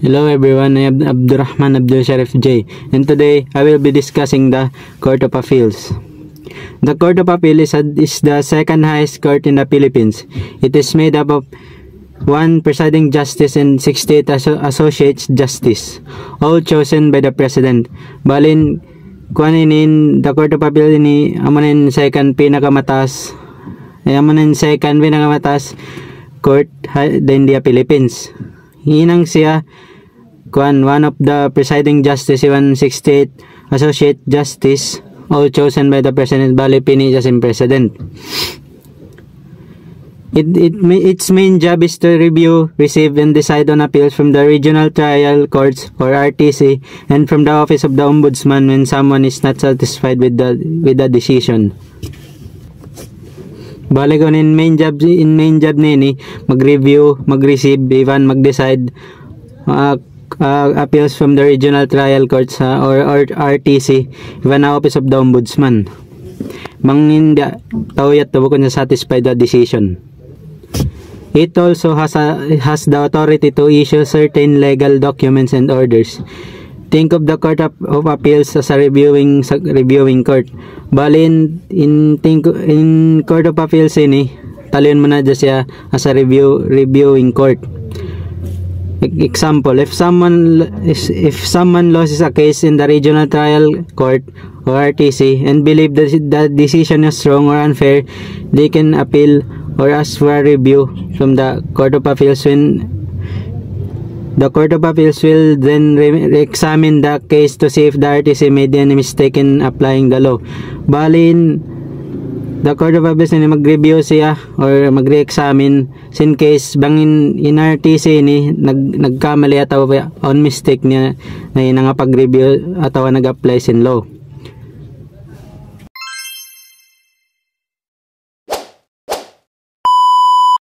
Hello everyone, I am Abdurrahman Abdul Sharif J, and today I will be discussing the Court of Appeals. The Court of Appeal is the second highest court in the Philippines. It is made up of one presiding justice and 68 associate justice, all chosen by the President. Balin, kuanin the Court of Appeal ini amanin second pinakamataas court in the Philippines. Hinang siya one of the presiding justice, 168 associate justice, all chosen by the President. Bali pini siya sin President. Its main job is to review, receive, and decide on appeals from the regional trial courts or RTC and from the office of the ombudsman when someone is not satisfied with the decision. Bali ko main job nini mag-review, mag-receive, even mag-decide appeals from the regional trial courts or RTC, even the office of the ombudsman. Manginda tawyat to kung satisfied the decision. It also has the authority to issue certain legal documents and orders. Think of the Court of Appeals as a reviewing court. Bali in Court of Appeals ini talion mo na dyan siya as a reviewing court. Example, if someone loses a case in the regional trial court or RTC and believe that the decision is wrong or unfair, they can appeal or ask for a review from the Court of Appeals. When the Court of Appeals will then re-examine the case to see if the RTC made any mistake in applying the law. Bali the Court of Appeals ni mag-review siya or mag-re-examine in case bang in RTC ni nagkamali ataw on mistake niya na pag-review ataw nag-apply sin law.